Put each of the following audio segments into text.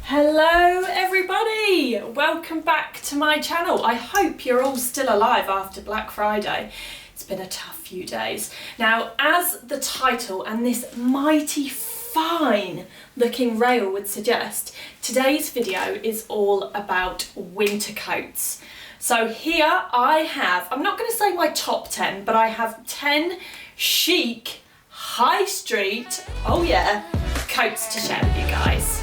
Hello everybody! Welcome back to my channel. I hope you're all still alive after Black Friday. It's been a tough few days. Now, as the title and this mighty fine looking rail would suggest, today's video is all about winter coats. So here I have, I'm not going to say my top 10, but I have 10 chic, high street, oh yeah, coats to share with you guys.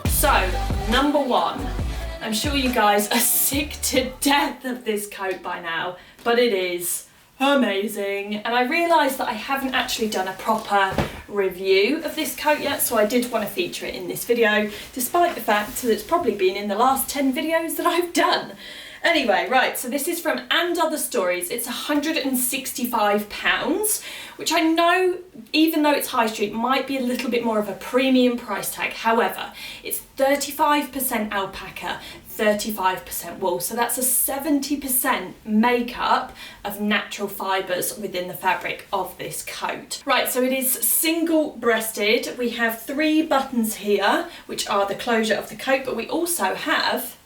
So, number one, I'm sure you guys are sick to death of this coat by now, but it is amazing. And I realised that I haven't actually done a proper review of this coat yet, so I did want to feature it in this video, despite the fact that it's probably been in the last 10 videos that I've done. Anyway, right, so this is from And Other Stories. It's £165, which I know, even though it's high street, might be a little bit more of a premium price tag. However, it's 35% alpaca, 35% wool, so that's a 70% makeup of natural fibres within the fabric of this coat. Right, so it is single-breasted. We have 3 buttons here, which are the closure of the coat, but we also have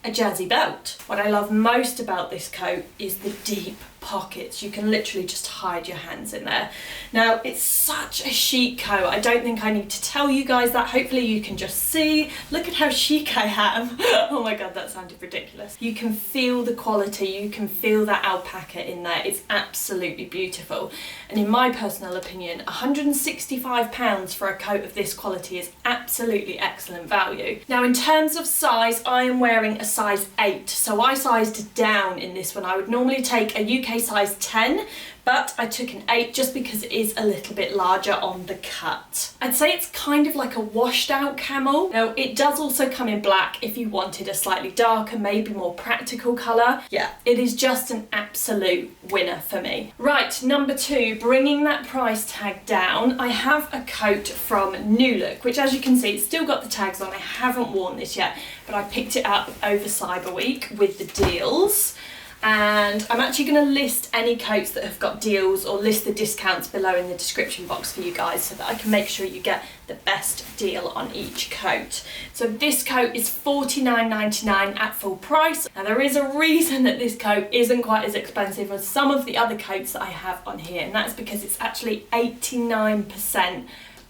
a jazzy belt. What I love most about this coat is the deep pockets. You can literally just hide your hands in there. Now, it's such a chic coat. I don't think I need to tell you guys that. Hopefully you can just see. Look at how chic I am. Oh my god, that sounded ridiculous. You can feel the quality. You can feel that alpaca in there. It's absolutely beautiful. And in my personal opinion, £165 for a coat of this quality is absolutely excellent value. Now, in terms of size, I am wearing a size 8. So I sized down in this one. I would normally take a UK size 10, but I took an 8 just because it is a little bit larger on the cut. I'd say it's kind of like a washed out camel. Now, it does also come in black if you wanted a slightly darker, maybe more practical colour. Yeah, it is just an absolute winner for me. Right, number 2, bringing that price tag down, I have a coat from New Look, which as you can see, it's still got the tags on. I haven't worn this yet, but I picked it up over Cyber Week with the deals. And I'm actually going to list any coats that have got deals or list the discounts below in the description box for you guys so that I can make sure you get the best deal on each coat. So this coat is $49.99 at full price. Now there is a reason that this coat isn't quite as expensive as some of the other coats that I have on here, and that's because it's actually 89%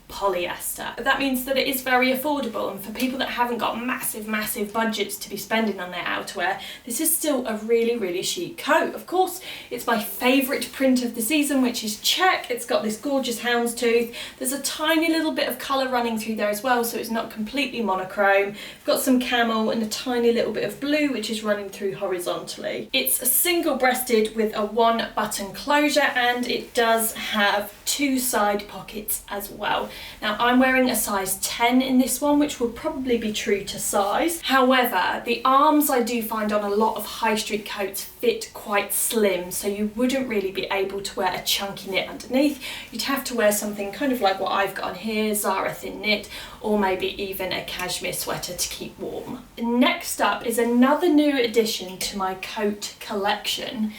polyester. That means that it is very affordable, and for people that haven't got massive budgets to be spending on their outerwear, this is still a really chic coat. Of course, it's my favourite print of the season, which is check. It's got this gorgeous houndstooth. There's a tiny little bit of colour running through there as well, so it's not completely monochrome. I've got some camel and a tiny little bit of blue, which is running through horizontally. It's a single-breasted with a 1-button closure, and it does have 2 side pockets as well. Now, I'm wearing a size 10 in this one, which will probably be true to size. However, the arms I do find on a lot of high street coats fit quite slim, so you wouldn't really be able to wear a chunky knit underneath. You'd have to wear something kind of like what I've got on here, ZARA thin knit, or maybe even a cashmere sweater to keep warm. Next up is another new addition to my coat collection,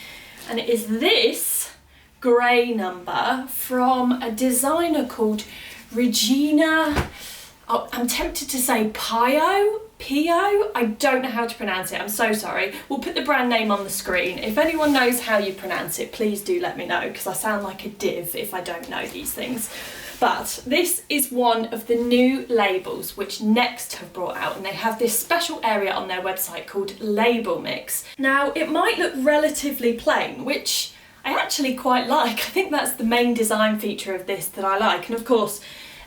and it is this grey number from a designer called REJINA. Oh, I'm tempted to say Pio? I don't know how to pronounce it, I'm so sorry. We'll put the brand name on the screen. If anyone knows how you pronounce it, please do let me know, because I sound like a div if I don't know these things. But this is one of the new labels which Next have brought out, and they have this special area on their website called Label Mix. Now, it might look relatively plain, which I actually quite like. I think that's the main design feature of this that I like, and of course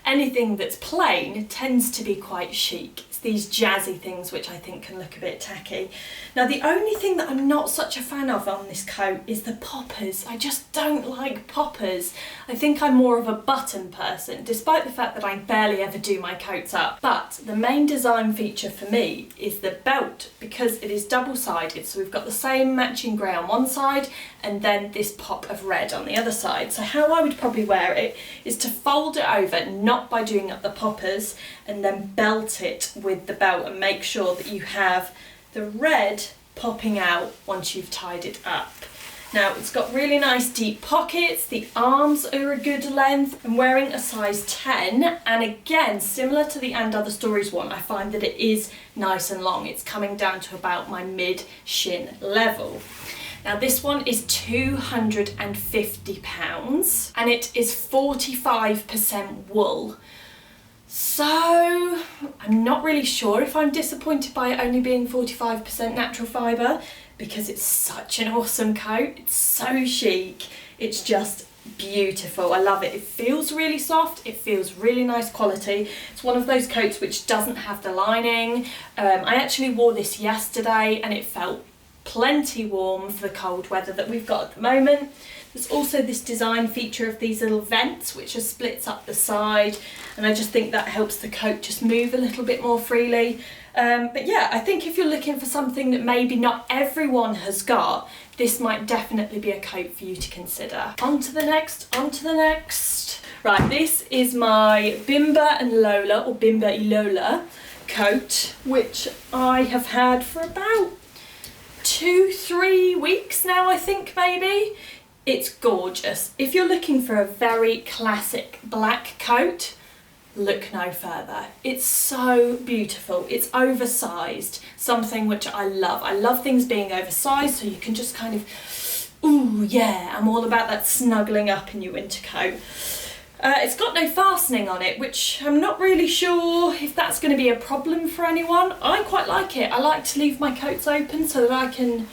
anything that's plain tends to be quite chic. It's these jazzy things which I think can look a bit tacky. Now, the only thing that I'm not such a fan of on this coat is the poppers. I just don't like poppers. I think I'm more of a button person, despite the fact that I barely ever do my coats up. But the main design feature for me is the belt, because it is double-sided. So we've got the same matching grey on one side and then this pop of red on the other side. So how I would probably wear it is to fold it over, not by doing up the poppers, and then belt it with the belt and make sure that you have the red popping out once you've tied it up. Now it's got really nice deep pockets, the arms are a good length. I'm wearing a size 10, and again, similar to the And Other Stories one, I find that it is nice and long. It's coming down to about my mid shin level. Now this one is £250 and it is 45% wool. So I'm not really sure if I'm disappointed by it only being 45% natural fibre, because it's such an awesome coat. It's so chic. It's just beautiful. I love it. It feels really soft. It feels really nice quality. It's one of those coats which doesn't have the lining. I actually wore this yesterday and it felt plenty warm for the cold weather that we've got at the moment. There's also this design feature of these little vents which are splits up the side, and I just think that helps the coat just move a little bit more freely. But yeah, I think if you're looking for something that maybe not everyone has got, this might definitely be a coat for you to consider. On to the next, on to the next. Right, this is my Bimba and Lola, or Bimba y Lola coat, which I have had for about 2-3 weeks now, I think, maybe. It's gorgeous. If you're looking for a very classic black coat, look no further. It's so beautiful. It's oversized, something which I love. I love things being oversized, so you can just kind of, ooh yeah, I'm all about that snuggling up in your winter coat. It's got no fastening on it, which I'm not really sure if that's going to be a problem for anyone. I quite like it. I like to leave my coats open so that I can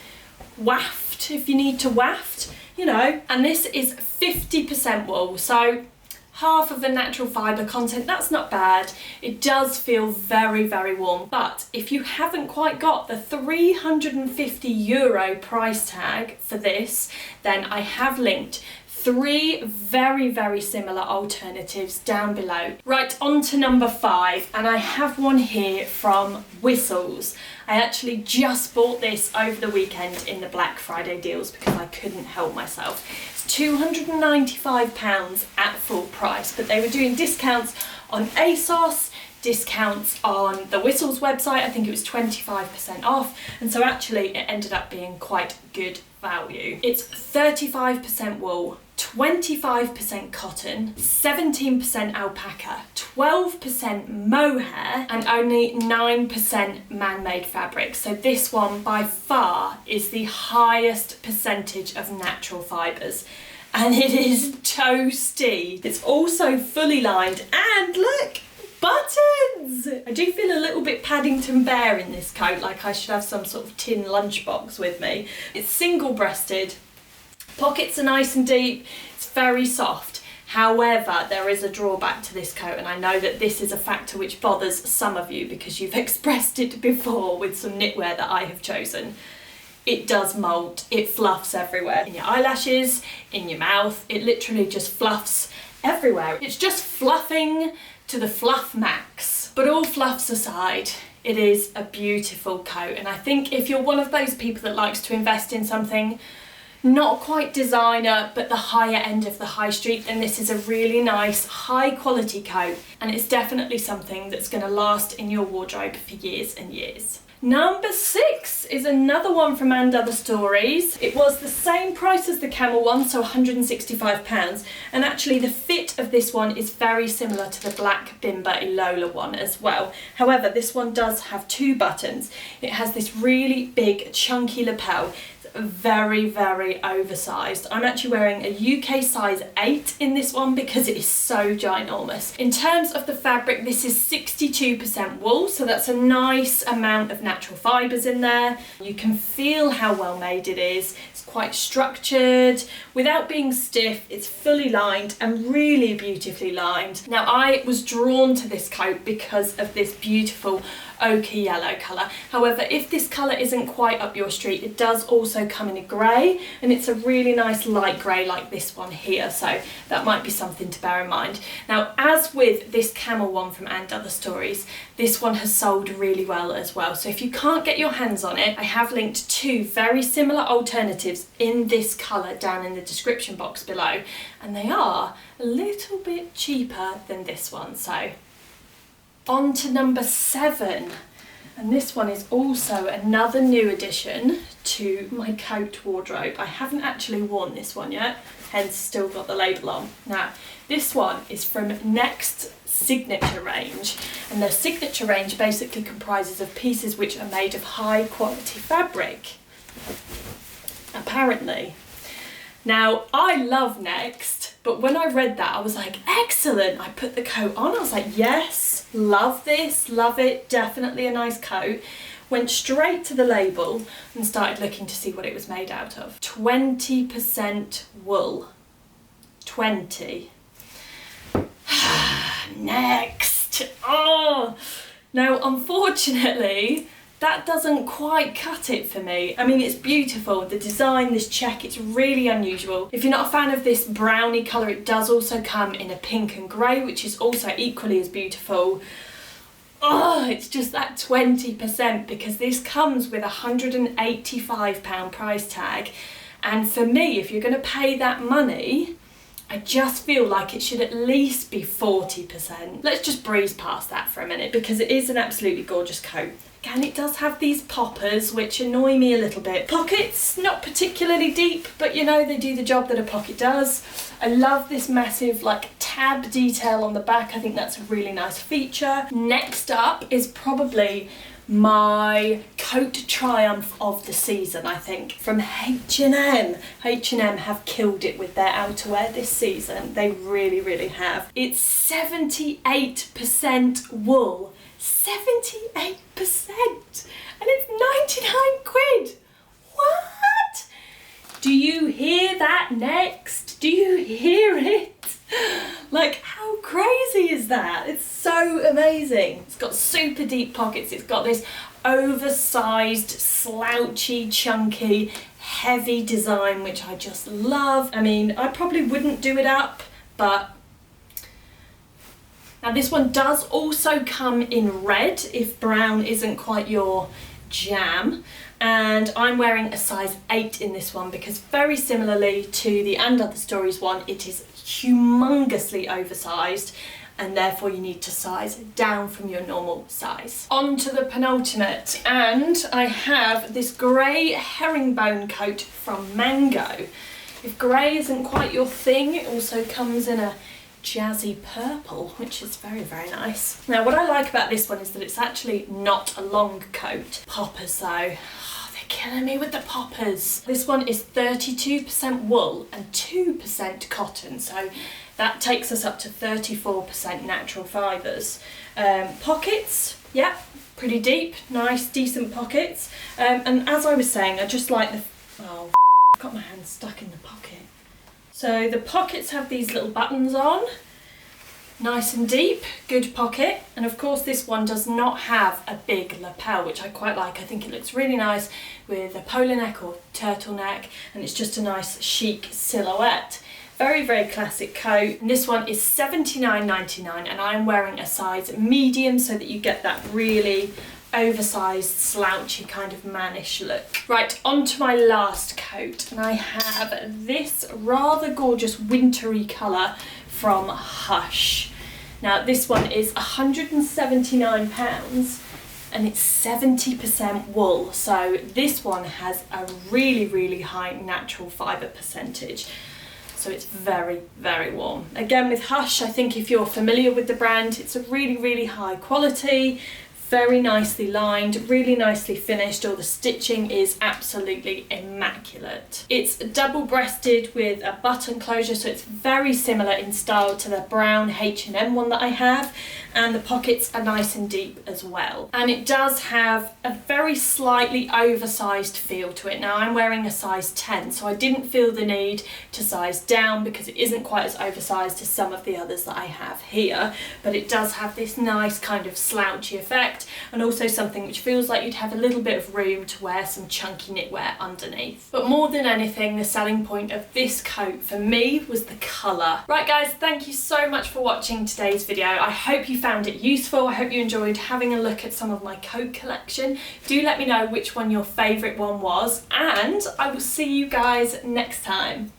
waft if you need to waft, you know. And this is 50% wool, so half of the natural fibre content. That's not bad. It does feel very, very warm. But if you haven't quite got the €350 price tag for this, then I have linked 3 very, very similar alternatives down below. Right, on to number 5, and I have one here from Whistles. I actually just bought this over the weekend in the Black Friday deals because I couldn't help myself. It's £295 at full price, but they were doing discounts on ASOS, discounts on the Whistles website. I think it was 25% off, and so actually it ended up being quite good value. It's 35% wool, 25% cotton, 17% alpaca, 12% mohair, and only 9% man-made fabric. So this one by far is the highest percentage of natural fibres, and it is toasty. It's also fully lined, and look, buttons! I do feel a little bit Paddington Bear in this coat, like I should have some sort of tin lunchbox with me. It's single-breasted, pockets are nice and deep, it's very soft. However, there is a drawback to this coat, and I know that this is a factor which bothers some of you because you've expressed it before with some knitwear that I have chosen. It does moult, it fluffs everywhere. In your eyelashes, in your mouth, it literally just fluffs everywhere. It's just fluffing to the fluff max. But all fluffs aside, it is a beautiful coat, and I think if you're one of those people that likes to invest in something not quite designer but the higher end of the high street, then this is a really nice high quality coat, and it's definitely something that's going to last in your wardrobe for years and years. Number 6 is another one from And Other Stories. It was the same price as the camel one, so £165, and actually the fit of this one is very similar to the black Bimba y Lola one as well. However, this one does have 2 buttons. It has this really big chunky lapel. Very, very oversized. I'm actually wearing a UK size 8 in this one because it is so ginormous. In terms of the fabric, this is 62% wool, so that's a nice amount of natural fibres in there. You can feel how well made it is. It's quite structured without being stiff. It's fully lined and really beautifully lined. Now, I was drawn to this coat because of this beautiful ochre yellow colour. However, if this colour isn't quite up your street, it does also come in a grey, and it's a really nice light grey like this one here, so that might be something to bear in mind. Now, as with this camel one from And Other Stories, this one has sold really well as well, so if you can't get your hands on it, I have linked 2 very similar alternatives in this colour down in the description box below, and they are a little bit cheaper than this one. So on to number 7. And this one is also another new addition to my coat wardrobe. I haven't actually worn this one yet, hence still got the label on. Now, this one is from Next Signature range, and their signature range basically comprises of pieces which are made of high quality fabric, apparently. Now, I love Next, but when I read that I was like, excellent. I put the coat on, I was like, yes, love this, love it, definitely a nice coat. Went straight to the label and started looking to see what it was made out of. 20% wool. 20. Next. Oh! Now, unfortunately, that doesn't quite cut it for me. I mean, it's beautiful. The design, this check, it's really unusual. If you're not a fan of this brownie colour, it does also come in a pink and grey, which is also equally as beautiful. Oh, it's just that 20%, because this comes with a £185 price tag. And for me, if you're going to pay that money, I just feel like it should at least be 40%. Let's just breeze past that for a minute, because it is an absolutely gorgeous coat. Again, it does have these poppers, which annoy me a little bit. Pockets, not particularly deep, but you know, they do the job that a pocket does. I love this massive like tab detail on the back. I think that's a really nice feature. Next up is probably my coat triumph of the season, I think, from H&M. H&M have killed it with their outerwear this season. They really, really have. It's 78% wool. 78%, and it's 99 quid. What? Do you hear that, Next? Do you hear it? Like, how crazy is that? It's so amazing. It's got super deep pockets. It's got this oversized, slouchy, chunky, heavy design, which I just love. I mean, I probably wouldn't do it up, but now this one does also come in red if brown isn't quite your jam, and I'm wearing a size 8 in this one because very similarly to the And Other Stories one, it is humongously oversized and therefore you need to size down from your normal size. On to the penultimate, and I have this grey herringbone coat from Mango. If grey isn't quite your thing, it also comes in a jazzy purple, which is very, very nice. Now, what I like about this one is that it's actually not a long coat. Poppers though, oh, they're killing me with the poppers. This one is 32% wool and 2% cotton, so that takes us up to 34% natural fibres. Pockets, yeah, pretty deep, nice, decent pockets. And as I was saying, I just like the, oh, I've got my hand stuck in the pocket. So the pockets have these little buttons on, nice and deep, good pocket. And of course this one does not have a big lapel, which I quite like. I think it looks really nice with a polo neck or turtleneck, and it's just a nice chic silhouette. Very, very classic coat. And this one is $79.99 and I'm wearing a size medium so that you get that really oversized, slouchy kind of mannish look. Right, on to my last coat, and I have this rather gorgeous wintry colour from Hush. Now this one is £179 and it's 70% wool, so this one has a really, really high natural fibre percentage. So it's very, very warm. Again, with Hush, I think if you're familiar with the brand, it's a really, really high quality, very nicely lined, really nicely finished. All the stitching is absolutely immaculate. It's double-breasted with a button closure, so it's very similar in style to the brown H&M one that I have, and the pockets are nice and deep as well. And it does have a very slightly oversized feel to it. Now I'm wearing a size 10, so I didn't feel the need to size down because it isn't quite as oversized as some of the others that I have here, but it does have this nice kind of slouchy effect, and also something which feels like you'd have a little bit of room to wear some chunky knitwear underneath. But more than anything, the selling point of this coat for me was the colour. Right guys, thank you so much for watching today's video. I hope you found it useful. I hope you enjoyed having a look at some of my coat collection. Do let me know which one your favourite one was, and I will see you guys next time.